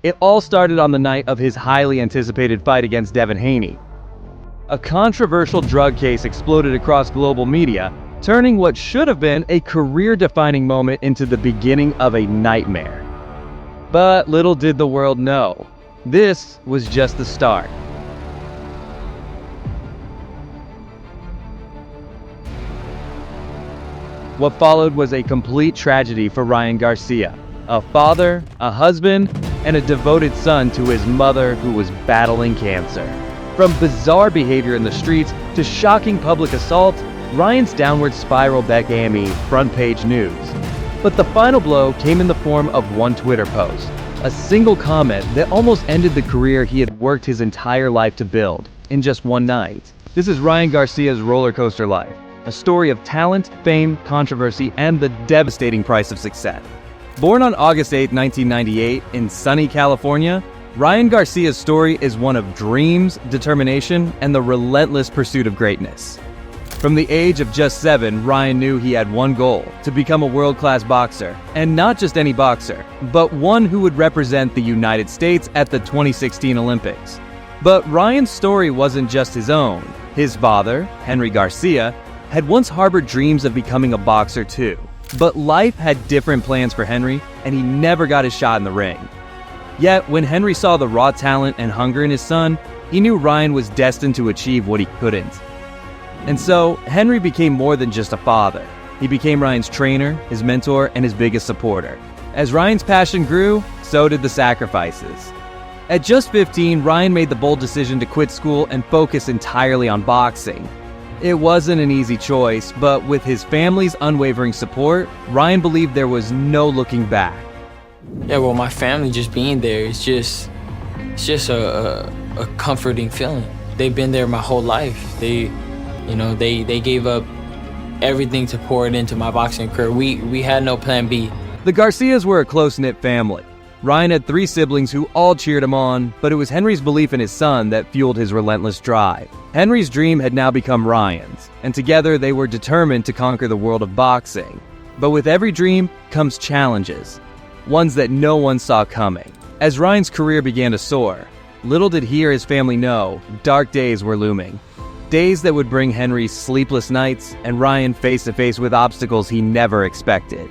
It all started on the night of his highly anticipated fight against Devin Haney. A controversial drug case exploded across global media, turning what should have been a career-defining moment into the beginning of a nightmare. But little did the world know, this was just the start. What followed was a complete tragedy for Ryan Garcia, a father, a husband, and a devoted son to his mother who was battling cancer. From bizarre behavior in the streets to shocking public assault, Ryan's downward spiral became front page news. But the final blow came in the form of one Twitter post, a single comment that almost ended the career he had worked his entire life to build in just one night. This is Ryan Garcia's roller coaster life, a story of talent, fame, controversy, and the devastating price of success. Born on August 8, 1998 in sunny California, Ryan Garcia's story is one of dreams, determination, and the relentless pursuit of greatness. From the age of just 7, Ryan knew he had one goal: to become a world-class boxer. And not just any boxer, but one who would represent the United States at the 2016 Olympics. But Ryan's story wasn't just his own. His father, Henry Garcia, had once harbored dreams of becoming a boxer too. But life had different plans for Henry, and he never got his shot in the ring. Yet, when Henry saw the raw talent and hunger in his son, he knew Ryan was destined to achieve what he couldn't. And so, Henry became more than just a father. He became Ryan's trainer, his mentor, and his biggest supporter. As Ryan's passion grew, so did the sacrifices. At just 15, Ryan made the bold decision to quit school and focus entirely on boxing. It wasn't an easy choice, but with his family's unwavering support, Ryan believed there was no looking back. Yeah, well, my family just being there, it's just a comforting feeling. They've been there my whole life. They gave up everything to pour it into my boxing career. We had no plan B. The Garcias were a close-knit family. Ryan had 3 siblings who all cheered him on, but it was Henry's belief in his son that fueled his relentless drive. Henry's dream had now become Ryan's, and together they were determined to conquer the world of boxing. But with every dream comes challenges, ones that no one saw coming. As Ryan's career began to soar, little did he or his family know, dark days were looming. Days that would bring Henry sleepless nights and Ryan face-to-face with obstacles he never expected.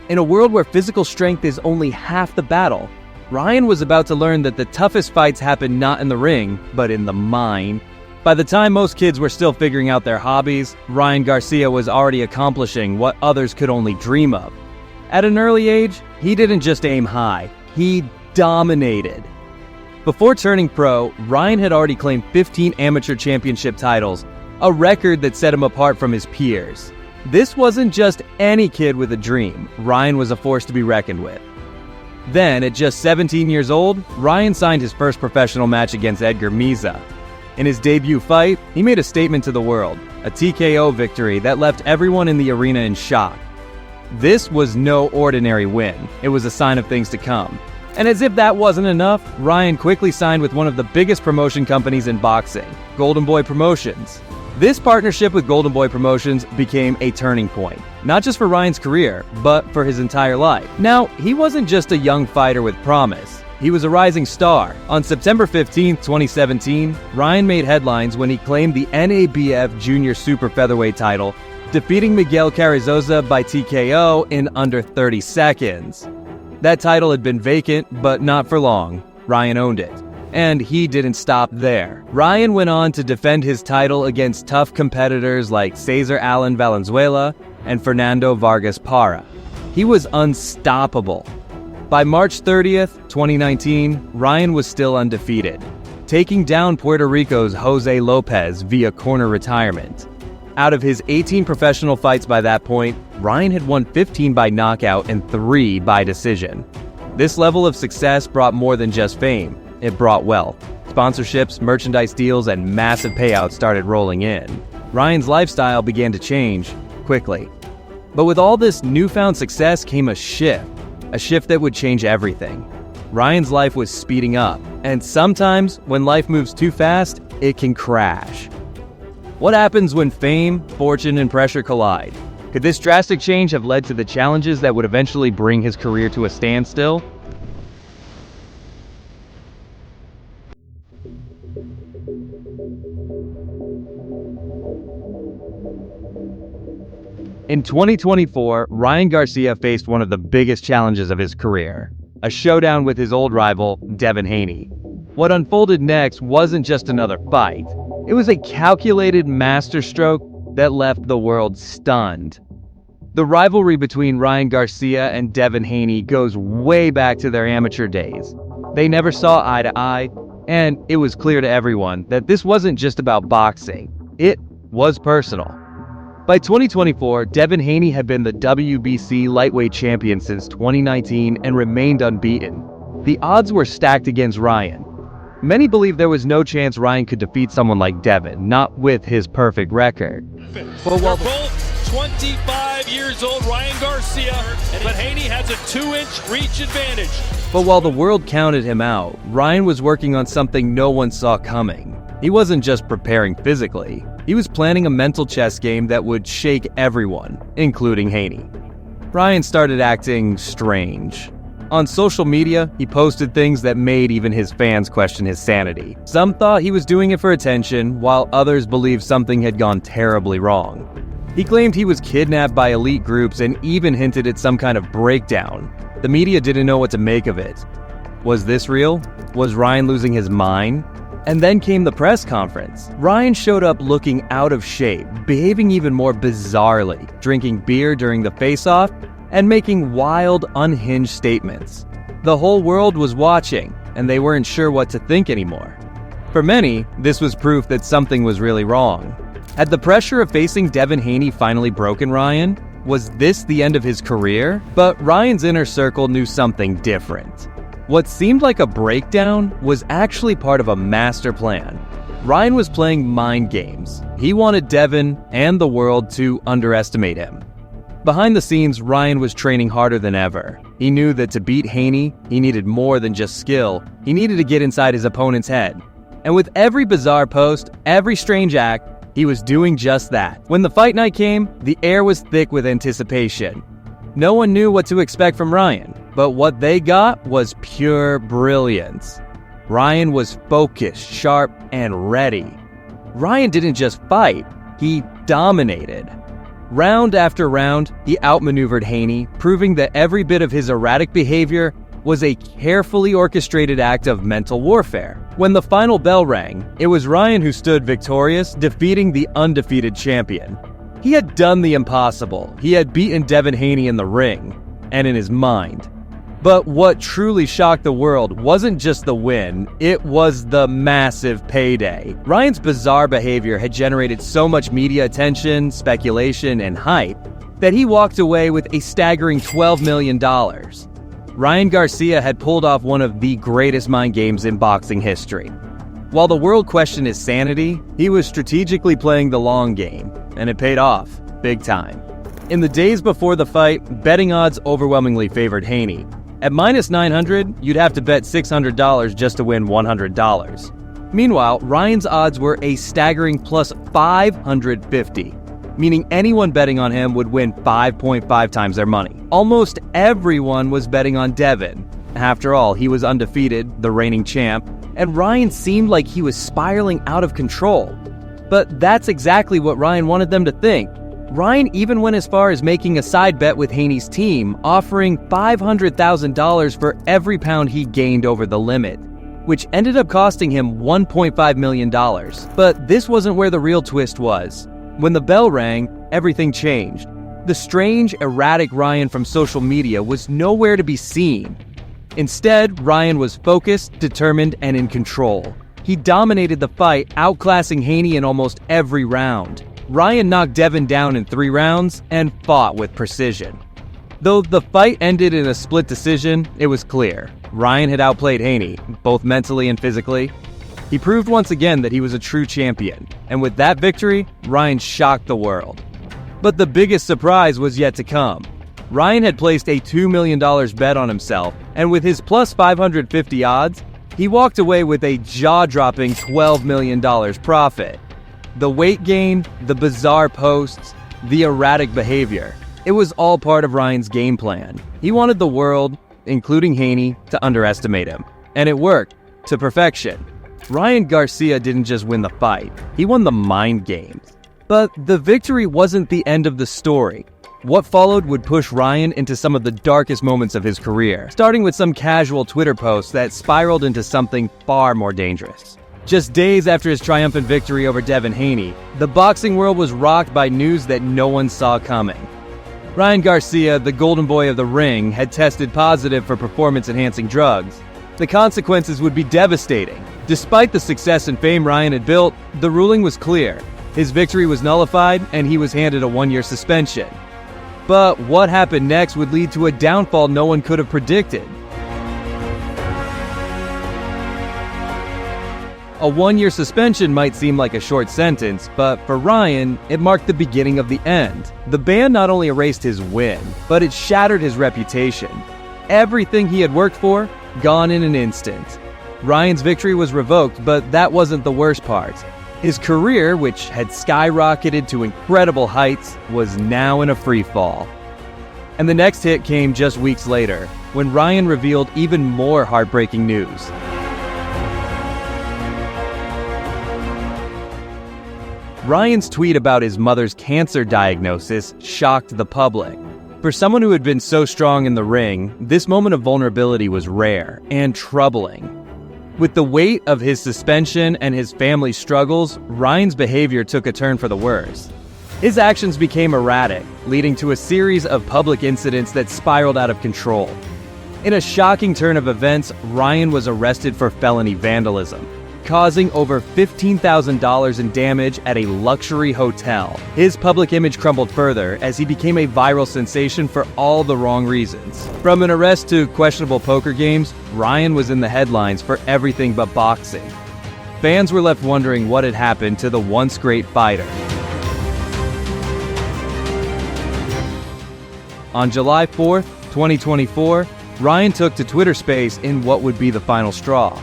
In a world where physical strength is only half the battle, Ryan was about to learn that the toughest fights happen not in the ring, but in the mind. By the time most kids were still figuring out their hobbies, Ryan Garcia was already accomplishing what others could only dream of. At an early age, he didn't just aim high, he dominated. Before turning pro, Ryan had already claimed 15 amateur championship titles, a record that set him apart from his peers. This wasn't just any kid with a dream. Ryan was a force to be reckoned with. Then, at just 17 years old, Ryan signed his first professional match against Edgar Miza. In his debut fight, he made a statement to the world, a TKO victory that left everyone in the arena in shock. This was no ordinary win. It was a sign of things to come. And as if that wasn't enough, Ryan quickly signed with one of the biggest promotion companies in boxing, Golden Boy Promotions. This partnership with Golden Boy Promotions became a turning point, not just for Ryan's career, but for his entire life. Now, he wasn't just a young fighter with promise. He was a rising star. On September 15, 2017, Ryan made headlines when he claimed the NABF Junior Super Featherweight title, defeating Miguel Carrizosa by TKO in under 30 seconds. That title had been vacant, but not for long. Ryan owned it. And he didn't stop there. Ryan went on to defend his title against tough competitors like Cesar Alan Valenzuela and Fernando Vargas Parra. He was unstoppable. By March 30th, 2019, Ryan was still undefeated, taking down Puerto Rico's Jose Lopez via corner retirement. Out of his 18 professional fights by that point, Ryan had won 15 by knockout and 3 by decision. This level of success brought more than just fame. It brought wealth. Sponsorships, merchandise deals, and massive payouts started rolling in. Ryan's lifestyle began to change quickly. But with all this newfound success came a shift that would change everything. Ryan's life was speeding up, and sometimes when life moves too fast, it can crash. What happens when fame, fortune, and pressure collide? Could this drastic change have led to the challenges that would eventually bring his career to a standstill? In 2024, Ryan Garcia faced one of the biggest challenges of his career, a showdown with his old rival, Devin Haney. What unfolded next wasn't just another fight. It was a calculated masterstroke that left the world stunned. The rivalry between Ryan Garcia and Devin Haney goes way back to their amateur days. They never saw eye to eye, and it was clear to everyone that this wasn't just about boxing. It was personal. By 2024, Devin Haney had been the WBC lightweight champion since 2019 and remained unbeaten. The odds were stacked against Ryan. Many believe there was no chance Ryan could defeat someone like Devin, not with his perfect record. They're both 25 years old, Ryan Garcia, but Haney has a 2-inch reach advantage. But while the world counted him out, Ryan was working on something no one saw coming. He wasn't just preparing physically. He was planning a mental chess game that would shake everyone, including Haney. Ryan started acting strange. On social media, he posted things that made even his fans question his sanity. Some thought he was doing it for attention, while others believed something had gone terribly wrong. He claimed he was kidnapped by elite groups and even hinted at some kind of breakdown. The media didn't know what to make of it. Was this real? Was Ryan losing his mind? And then came the press conference. Ryan showed up looking out of shape, behaving even more bizarrely, drinking beer during the face-off, and making wild, unhinged statements. The whole world was watching, and they weren't sure what to think anymore. For many, this was proof that something was really wrong. Had the pressure of facing Devin Haney finally broken Ryan? Was this the end of his career? But Ryan's inner circle knew something different. What seemed like a breakdown was actually part of a master plan. Ryan was playing mind games. He wanted Devin and the world to underestimate him. Behind the scenes, Ryan was training harder than ever. He knew that to beat Haney, he needed more than just skill. He needed to get inside his opponent's head. And with every bizarre post, every strange act, he was doing just that. When the fight night came, the air was thick with anticipation. No one knew what to expect from Ryan, but what they got was pure brilliance. Ryan was focused, sharp, and ready. Ryan didn't just fight, he dominated. Round after round, he outmaneuvered Haney, proving that every bit of his erratic behavior was a carefully orchestrated act of mental warfare. When the final bell rang, it was Ryan who stood victorious, defeating the undefeated champion. He had done the impossible. He had beaten Devin Haney in the ring, and in his mind. But what truly shocked the world wasn't just the win, it was the massive payday. Ryan's bizarre behavior had generated so much media attention, speculation, and hype that he walked away with a staggering $12 million. Ryan Garcia had pulled off one of the greatest mind games in boxing history. While the world questioned his sanity, he was strategically playing the long game, and it paid off, big time. In the days before the fight, betting odds overwhelmingly favored Haney. At minus 900, you'd have to bet $600 just to win $100. Meanwhile, Ryan's odds were a staggering plus 550, meaning anyone betting on him would win 5.5 times their money. Almost everyone was betting on Devin. After all, he was undefeated, the reigning champ, and Ryan seemed like he was spiraling out of control. But that's exactly what Ryan wanted them to think. Ryan even went as far as making a side bet with Haney's team, offering $500,000 for every pound he gained over the limit, which ended up costing him $1.5 million. But this wasn't where the real twist was. When the bell rang, everything changed. The strange, erratic Ryan from social media was nowhere to be seen. Instead, Ryan was focused, determined, and in control. He dominated the fight, outclassing Haney in almost every round. Ryan knocked Devin down in 3 rounds and fought with precision. Though the fight ended in a split decision, it was clear. Ryan had outplayed Haney, both mentally and physically. He proved once again that he was a true champion, and with that victory, Ryan shocked the world. But the biggest surprise was yet to come. Ryan had placed a $2 million bet on himself, and with his plus 550 odds, he walked away with a jaw-dropping $12 million profit. The weight gain, the bizarre posts, the erratic behavior, it was all part of Ryan's game plan. He wanted the world, including Haney, to underestimate him. And it worked, to perfection. Ryan Garcia didn't just win the fight, he won the mind games. But the victory wasn't the end of the story. What followed would push Ryan into some of the darkest moments of his career, starting with some casual Twitter posts that spiraled into something far more dangerous. Just days after his triumphant victory over Devin Haney, the boxing world was rocked by news that no one saw coming. Ryan Garcia, the golden boy of the ring, had tested positive for performance-enhancing drugs. The consequences would be devastating. Despite the success and fame Ryan had built, the ruling was clear. His victory was nullified, and he was handed a 1-year suspension. But what happened next would lead to a downfall no one could have predicted. A 1-year suspension might seem like a short sentence, but for Ryan, it marked the beginning of the end. The ban not only erased his win, but it shattered his reputation. Everything he had worked for, gone in an instant. Ryan's victory was revoked, but that wasn't the worst part. His career, which had skyrocketed to incredible heights, was now in a free fall. And the next hit came just weeks later, when Ryan revealed even more heartbreaking news. Ryan's tweet about his mother's cancer diagnosis shocked the public. For someone who had been so strong in the ring, this moment of vulnerability was rare and troubling. With the weight of his suspension and his family's struggles, Ryan's behavior took a turn for the worse. His actions became erratic, leading to a series of public incidents that spiraled out of control. In a shocking turn of events, Ryan was arrested for felony vandalism, causing over $15,000 in damage at a luxury hotel. His public image crumbled further as he became a viral sensation for all the wrong reasons. From an arrest to questionable poker games, Ryan was in the headlines for everything but boxing. Fans were left wondering what had happened to the once great fighter. On July 4th, 2024, Ryan took to Twitter Space in what would be the final straw.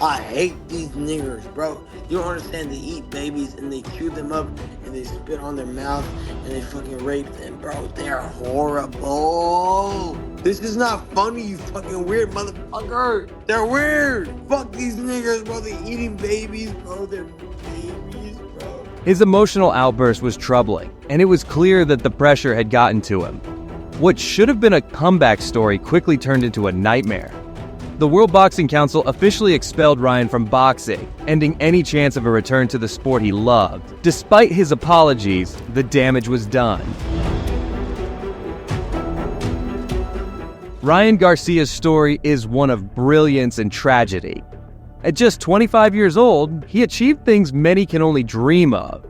I hate these niggers, bro. You don't understand. They eat babies and they chew them up and they spit on their mouth and they fucking rape them, bro. They're horrible. This is not funny, you fucking weird motherfucker. They're weird. Fuck these niggers, bro. They're eating babies, bro. They're babies, bro. His emotional outburst was troubling, and it was clear that the pressure had gotten to him. What should have been a comeback story quickly turned into a nightmare. The World Boxing Council officially expelled Ryan from boxing, ending any chance of a return to the sport he loved. Despite his apologies, the damage was done. Ryan Garcia's story is one of brilliance and tragedy. At just 25 years old, he achieved things many can only dream of.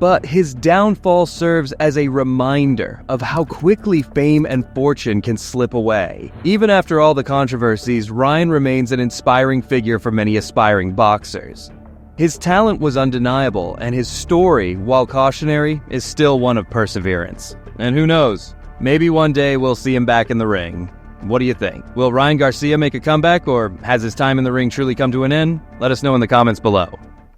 But his downfall serves as a reminder of how quickly fame and fortune can slip away. Even after all the controversies, Ryan remains an inspiring figure for many aspiring boxers. His talent was undeniable, and his story, while cautionary, is still one of perseverance. And who knows, maybe one day we'll see him back in the ring. What do you think? Will Ryan Garcia make a comeback, or has his time in the ring truly come to an end? Let us know in the comments below.